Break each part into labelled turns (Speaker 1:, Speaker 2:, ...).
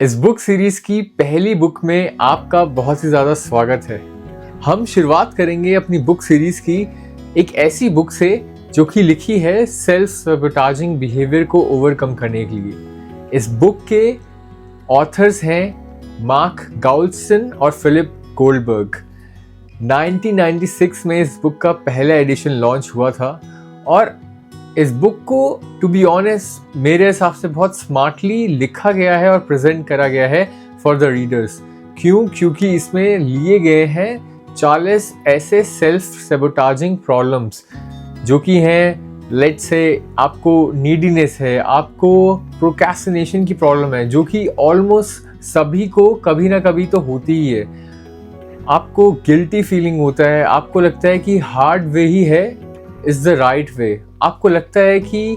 Speaker 1: इस book series की पहली बुक में आपका बहुत ही ज़्यादा स्वागत है। हम शुरुआत करेंगे अपनी बुक सीरीज की एक ऐसी बुक से जो कि लिखी है सेल्फ सबोटाजिंग बिहेवियर को ओवरकम करने के लिए। इस बुक के ऑथर्स हैं मार्क गाउल्सन और फिलिप गोल्डबर्ग। 1996 में इस बुक का पहला एडिशन लॉन्च हुआ था और इस बुक को टू बी ऑनेस्ट मेरे हिसाब से बहुत स्मार्टली लिखा गया है और प्रेजेंट करा गया है फॉर द रीडर्स। क्योंकि इसमें लिए गए हैं 40 ऐसे सेल्फ सबोटाजिंग प्रॉब्लम्स जो कि हैं, लेट्स से आपको नीडीनेस है, आपको प्रोक्रेस्टिनेशन की प्रॉब्लम है जो कि ऑलमोस्ट सभी को कभी ना कभी तो होती ही है। आपको गिल्टी फीलिंग होता है, आपको लगता है कि हार्ड वे ही है इज द राइट वे, आपको लगता है कि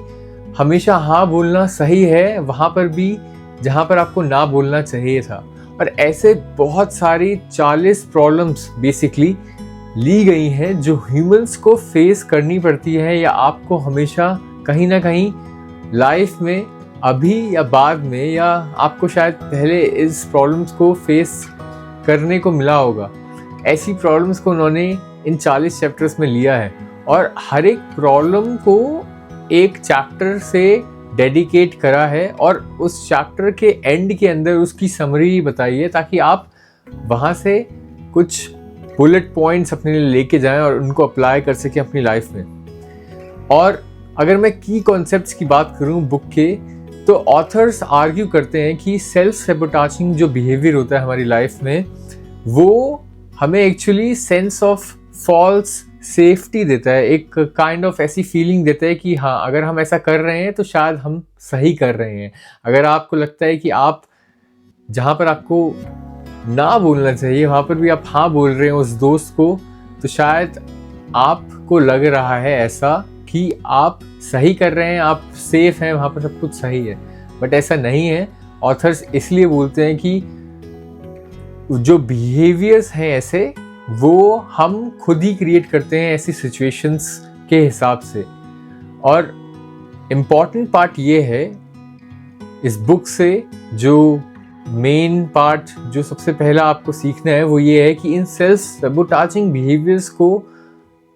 Speaker 1: हमेशा हाँ बोलना सही है वहाँ पर भी जहाँ पर आपको ना बोलना चाहिए था। और ऐसे बहुत सारी 40 प्रॉब्लम्स बेसिकली ली गई हैं जो ह्यूमंस को फेस करनी पड़ती है या आपको हमेशा कहीं ना कहीं लाइफ में अभी या बाद में या आपको शायद पहले इस प्रॉब्लम्स को फेस करने को मिला होगा। ऐसी प्रॉब्लम्स को उन्होंने इन 40 चैप्टर्स में लिया है और हर एक प्रॉब्लम को एक चैप्टर से डेडिकेट करा है और उस चैप्टर के एंड के अंदर उसकी समरी बताई है ताकि आप वहाँ से कुछ बुलेट पॉइंट्स अपने लिए लेके जाएं और उनको अप्लाई कर सकें अपनी लाइफ में। और अगर मैं की कॉन्सेप्ट्स की बात करूँ बुक के, तो ऑथर्स आर्ग्यू करते हैं कि सेल्फ सबोटाजिंग जो बिहेवियर होता है हमारी लाइफ में वो हमें actually sense of false safety देता है, एक काइंड ऑफ ऐसी फीलिंग देता है कि हाँ अगर हम ऐसा कर रहे हैं तो शायद हम सही कर रहे हैं। अगर आपको लगता है कि आप जहाँ पर आपको ना बोलना चाहिए वहाँ पर भी आप हाँ बोल रहे हैं उस दोस्त को, तो शायद आपको लग रहा है ऐसा कि आप सही कर रहे हैं, आप सेफ हैं, वहाँ पर सब कुछ सही है। बट ऐसा नहीं है। ऑथर्स इसलिए बोलते हैं कि जो बिहेवियर्स हैं ऐसे वो हम खुद ही क्रिएट करते हैं ऐसी सिचुएशंस के हिसाब से। और इम्पॉर्टेंट पार्ट ये है इस बुक से, जो मेन पार्ट जो सबसे पहला आपको सीखना है वो ये है कि इन सेल्फ सबोटाजिंग बिहेवियर्स को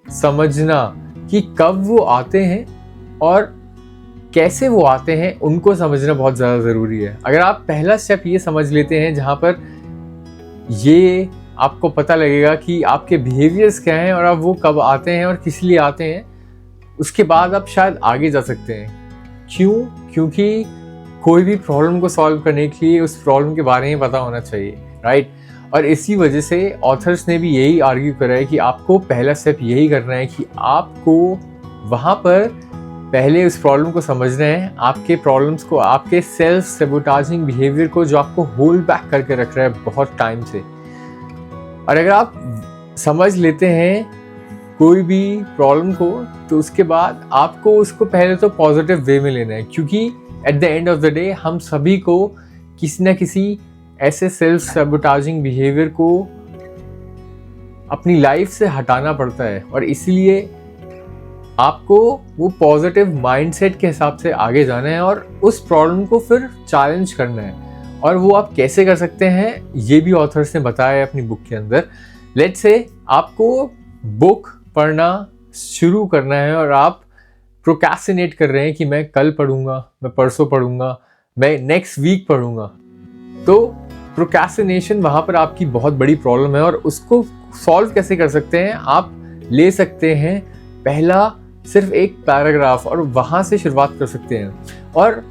Speaker 1: समझना कि कब वो आते हैं और कैसे वो आते हैं, उनको समझना बहुत ज़्यादा ज़रूरी है। अगर आप पहला स्टेप ये समझ लेते हैं जहाँ पर ये आपको पता लगेगा कि आपके बिहेवियर्स क्या हैं और अब वो कब आते हैं और किस लिए आते हैं, उसके बाद आप शायद आगे जा सकते हैं। क्योंकि कोई भी प्रॉब्लम को सॉल्व करने के लिए उस प्रॉब्लम के बारे में पता होना चाहिए, राइट। और इसी वजह से ऑथर्स ने भी यही आर्ग्यू करा है कि आपको पहला स्टेप यही करना है कि आपको वहाँ पर पहले उस प्रॉब्लम को समझना है, आपके प्रॉब्लम्स को, आपके सेल्फ सबोटाजिंग बिहेवियर को जो आपको होल्ड बैक करके रख रहा है बहुत टाइम से। और अगर आप समझ लेते हैं कोई भी प्रॉब्लम को तो उसके बाद आपको उसको पहले तो पॉजिटिव वे में लेना है, क्योंकि at the end of the day हम सभी को किसी ना किसी ऐसे सेल्फ सबोटाजिंग बिहेवियर को अपनी लाइफ से हटाना पड़ता है। और इसीलिए आपको वो पॉजिटिव माइंडसेट के हिसाब से आगे जाना है और उस प्रॉब्लम को फिर चैलेंज करना है। और वो आप कैसे कर सकते हैं ये भी ऑथर्स ने बताया है अपनी बुक के अंदर। लेट्स से आपको बुक पढ़ना शुरू करना है और आप प्रोक्रेस्टिनेट कर रहे हैं कि मैं कल पढ़ूंगा, मैं परसों पढ़ूंगा, मैं नेक्स्ट वीक पढ़ूंगा, तो प्रोक्रेस्टिनेशन वहाँ पर आपकी बहुत बड़ी प्रॉब्लम है। और उसको सॉल्व कैसे कर सकते हैं, आप ले सकते हैं पहला सिर्फ एक पैराग्राफ और वहाँ से शुरुआत कर सकते हैं। और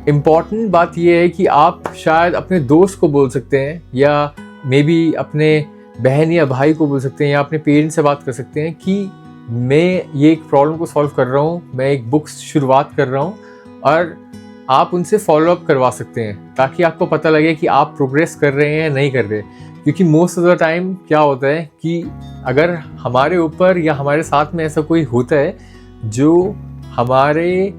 Speaker 1: इम्पॉर्टेंट बात यह है कि आप शायद अपने दोस्त को बोल सकते हैं या मे बी अपने बहन या भाई को बोल सकते हैं या अपने पेरेंट्स से बात कर सकते हैं कि मैं ये एक प्रॉब्लम को सॉल्व कर रहा हूँ, मैं एक बुक शुरुआत कर रहा हूँ, और आप उनसे फॉलो अप करवा सकते हैं ताकि आपको पता लगे कि आप प्रोग्रेस कर रहे हैं या नहीं कर रहे। क्योंकि मोस्ट ऑफ द टाइम क्या होता है कि अगर हमारे ऊपर या हमारे साथ में ऐसा कोई होता है जो हमारे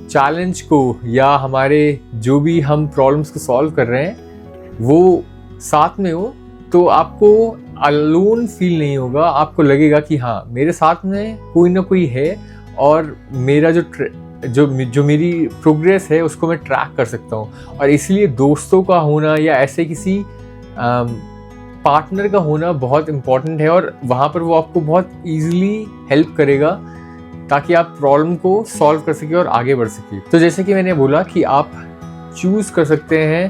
Speaker 1: चैलेंज को या हमारे जो भी हम प्रॉब्लम्स को सॉल्व कर रहे हैं वो साथ में हो, तो आपको अलोन फील नहीं होगा। आपको लगेगा कि हाँ मेरे साथ में कोई ना कोई है और मेरा जो जो मेरी प्रोग्रेस है उसको मैं ट्रैक कर सकता हूँ। और इसलिए दोस्तों का होना या ऐसे किसी पार्टनर का होना बहुत इम्पॉर्टेंट है, और वहाँ पर वो आपको बहुत ईजिली हेल्प करेगा ताकि आप प्रॉब्लम को सॉल्व कर सके और आगे बढ़ सके। तो जैसे कि मैंने बोला कि आप चूज कर सकते हैं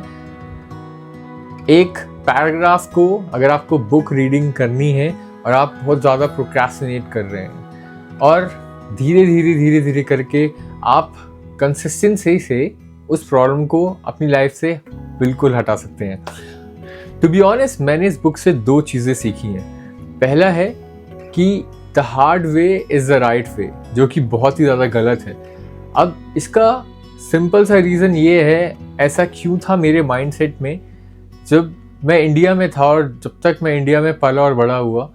Speaker 1: एक पैराग्राफ को, अगर आपको बुक रीडिंग करनी है और आप बहुत ज़्यादा प्रोक्रेस्टिनेट कर रहे हैं, और धीरे धीरे करके आप कंसिस्टेंसी से उस प्रॉब्लम को अपनी लाइफ से बिल्कुल हटा सकते हैं। टू बी ऑनेस्ट, मैंने इस बुक से 2 चीज़ें सीखी हैं। पहला है कि the hard way is the right way, जो कि बहुत ही ज़्यादा गलत है। अब इसका सिंपल सा रीज़न ये है, ऐसा क्यों था मेरे माइंडसेट में जब मैं इंडिया में था, और जब तक मैं इंडिया में पला और बड़ा हुआ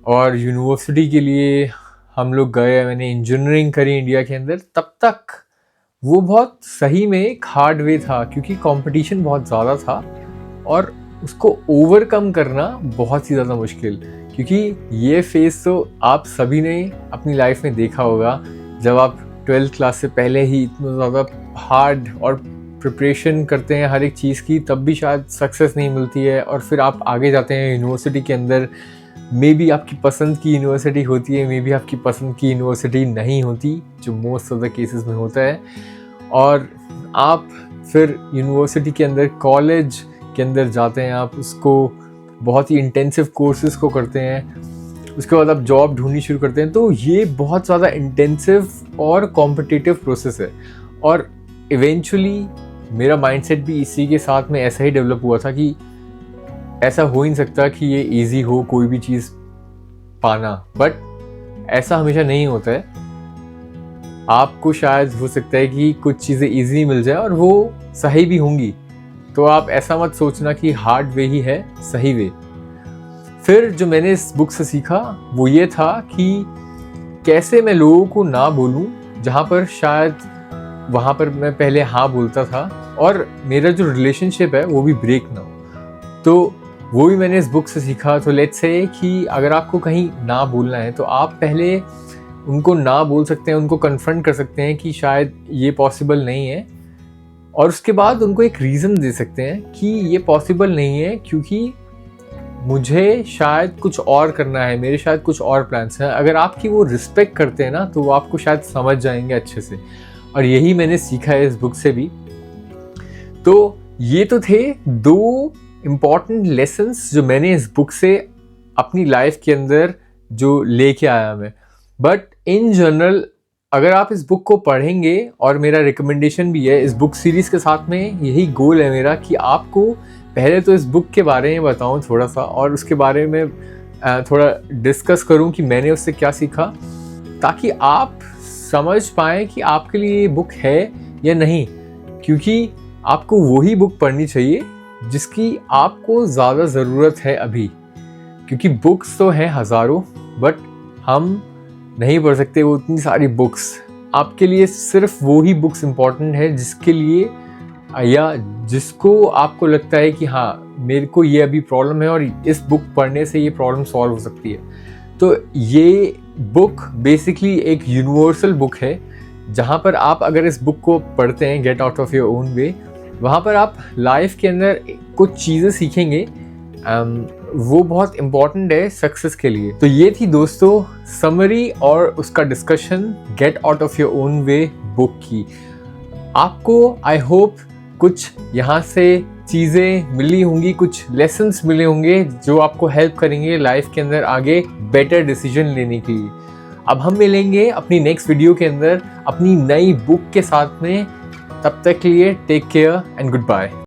Speaker 1: और यूनिवर्सिटी के लिए हम लोग गए, मैंने इंजीनियरिंग करी इंडिया के अंदर, तब तक वो बहुत सही में एक हार्ड वे था, क्योंकि कंपटीशन बहुत ज़्यादा था और उसको ओवरकम करना बहुत ही ज़्यादा मुश्किल। क्योंकि ये फेज़ तो आप सभी ने अपनी लाइफ में देखा होगा, जब आप 12th क्लास से पहले ही इतना ज़्यादा हार्ड और प्रिपरेशन करते हैं हर एक चीज़ की, तब भी शायद सक्सेस नहीं मिलती है, और फिर आप आगे जाते हैं यूनिवर्सिटी के अंदर। मे बी आपकी पसंद की यूनिवर्सिटी होती है, मे बी आपकी पसंद की यूनिवर्सिटी नहीं होती, जो मोस्ट ऑफ द केसेस में होता है, और आप फिर यूनिवर्सिटी के अंदर, कॉलेज के अंदर जाते हैं, आप उसको बहुत ही इंटेंसिव कोर्सेज को करते हैं, उसके बाद आप जॉब ढूंढनी शुरू करते हैं। तो ये बहुत ज़्यादा इंटेंसिव और कॉम्पिटिटिव प्रोसेस है, और इवेंचुअली मेरा माइंडसेट भी इसी के साथ में ऐसा ही डेवलप हुआ था कि ऐसा हो ही नहीं सकता कि ये इजी हो कोई भी चीज़ पाना। बट ऐसा हमेशा नहीं होता है। आपको शायद हो सकता है कि कुछ चीज़ें इजी मिल जाए और वो सही भी होंगी, तो आप ऐसा मत सोचना कि हार्ड वे ही है सही वे। फिर जो मैंने इस बुक से सीखा वो ये था कि कैसे मैं लोगों को ना बोलूं, जहाँ पर शायद वहाँ पर मैं पहले हाँ बोलता था, और मेरा जो रिलेशनशिप है वो भी ब्रेक ना हो। तो वो भी मैंने इस बुक से सीखा। तो लेट्स से कि अगर आपको कहीं ना बोलना है, तो आप पहले उनको ना बोल सकते हैं, उनको कन्फ्रंट कर सकते हैं कि शायद ये पॉसिबल नहीं है, और उसके बाद उनको एक रीज़न दे सकते हैं कि ये पॉसिबल नहीं है क्योंकि मुझे शायद कुछ और करना है, मेरे शायद कुछ और प्लान्स हैं। अगर आपकी वो रिस्पेक्ट करते हैं ना, तो वो आपको शायद समझ जाएंगे अच्छे से, और यही मैंने सीखा है इस बुक से भी। तो ये तो थे 2 इम्पॉर्टेंट लेसन्स जो मैंने इस बुक से अपनी लाइफ के अंदर जो लेके आया मैं। बट इन जनरल अगर आप इस बुक को पढ़ेंगे, और मेरा रिकमेंडेशन भी है इस बुक सीरीज़ के साथ में, यही गोल है मेरा कि आपको पहले तो इस बुक के बारे में बताऊं थोड़ा सा, और उसके बारे में थोड़ा डिस्कस करूं कि मैंने उससे क्या सीखा, ताकि आप समझ पाएँ कि आपके लिए ये बुक है या नहीं। क्योंकि आपको वही बुक पढ़नी चाहिए जिसकी आपको ज़्यादा ज़रूरत है अभी, क्योंकि बुक्स तो हैं हज़ारों, बट हम नहीं पढ़ सकते वो इतनी सारी बुक्स। आपके लिए सिर्फ वो ही बुक्स इम्पॉर्टेंट है जिसके लिए, या जिसको आपको लगता है कि हाँ मेरे को ये अभी प्रॉब्लम है और इस बुक पढ़ने से ये प्रॉब्लम सॉल्व हो सकती है। तो ये बुक बेसिकली एक यूनिवर्सल बुक है, जहाँ पर आप अगर इस बुक को पढ़ते हैं, get out of your own way, वहाँ पर आप लाइफ के अंदर कुछ चीज़ें सीखेंगे, वो बहुत इम्पॉर्टेंट है सक्सेस के लिए। तो ये थी दोस्तों समरी और उसका discussion get out of your own way book की। आपको आई होप कुछ यहाँ से चीज़ें मिली होंगी, कुछ लेसन्स मिले होंगे जो आपको हेल्प करेंगे लाइफ के अंदर आगे बेटर डिसीजन लेने के लिए। अब हम मिलेंगे अपनी नेक्स्ट वीडियो के अंदर अपनी नई बुक के साथ में। तब तक के लिए take care and good bye.